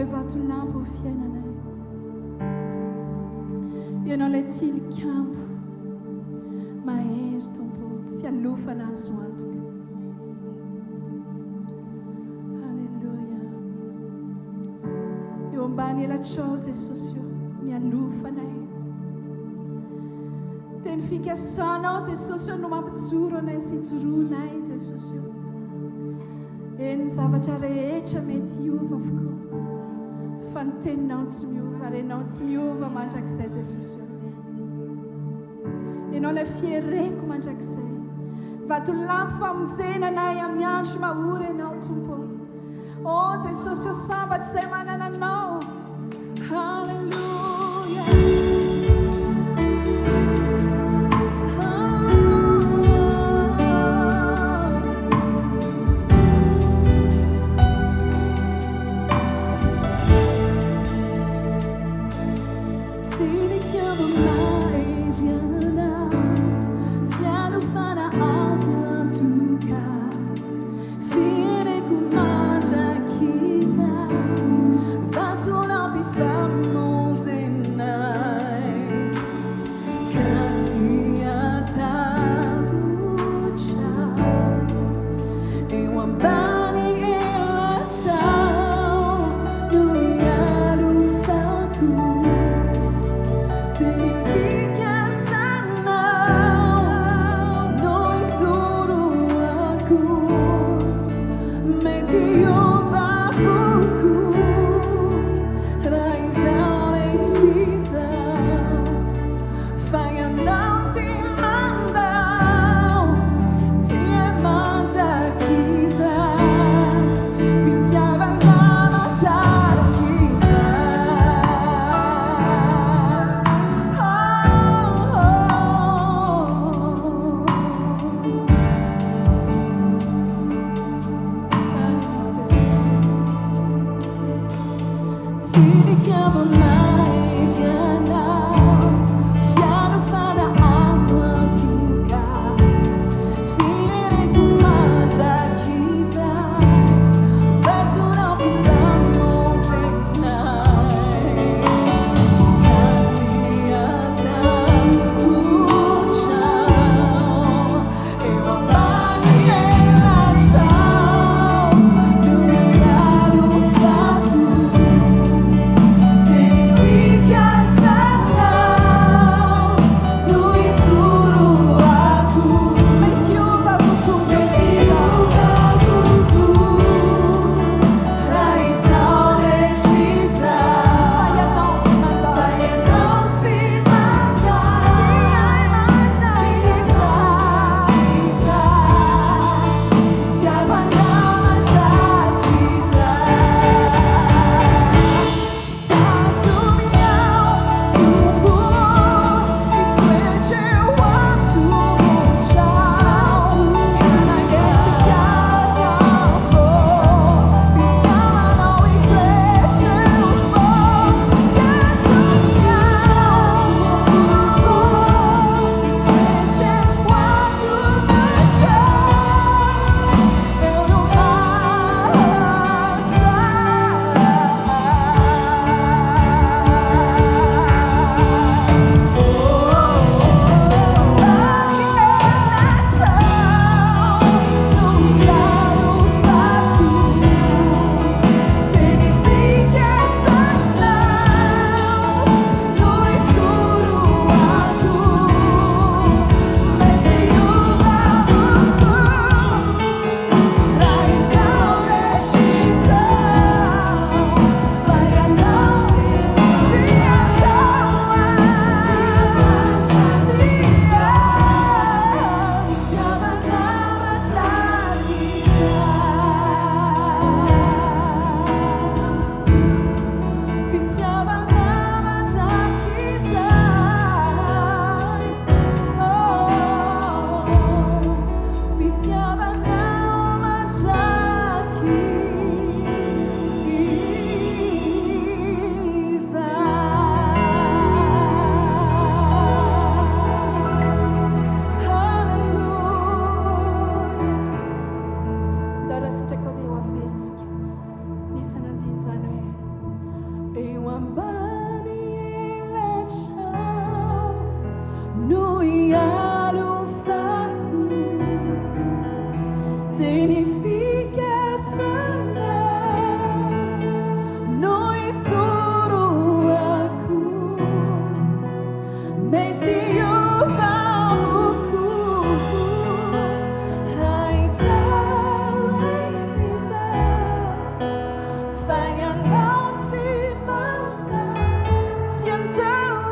levato fianana. Io non le til campo, ma esto un po' fiallufana azuantuk. Alleluia. Io bani la chote sosio, mi allufana. Den fica sana te sosio no mabzuro ne si turuna te sosio. En savacare echa met yuvafko. Fanten nots miuva mangia xete sosio. E non è fiere come mangia xe. Va tu la famzena nai amianch ma ure no tumpo. Oh te sosio sabat se manana no. Hallelujah. ambany elatao no ialofako teny fikasana no itoroako mety iovavoko raha izaho raitisa fa ianao tsy manda tsy andao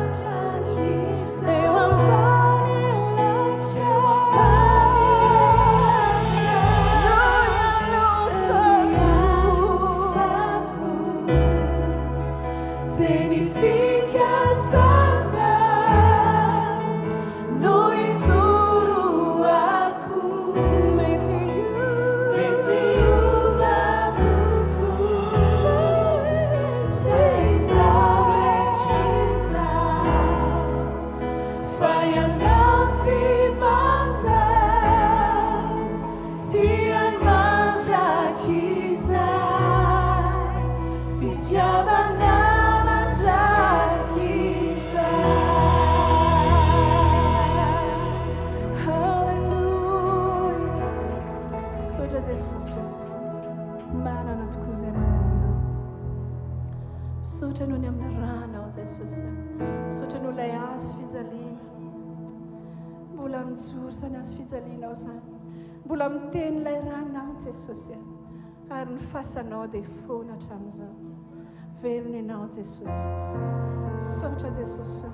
atratrisa eo ambany laitra no ialofako teny fikasana no itoroako mety iovavoko zaretrisa fa ianao tsy manda tsy mandrakizahy fitiavana Hallelujah. Sotra Jesús. Manana tokoa izay manana anao. Misaotra noho ny amin'ny ranao Jesosy. Misaotra noho ilay azo fijaliana. Mbola mijoro zany azo fijalianao zany. Mbola miteny ilay ranao Jesosy. Ary ny fasanao dia foana hatramin'izao. Velona ianao Jesosy. Misaotra Jesosy.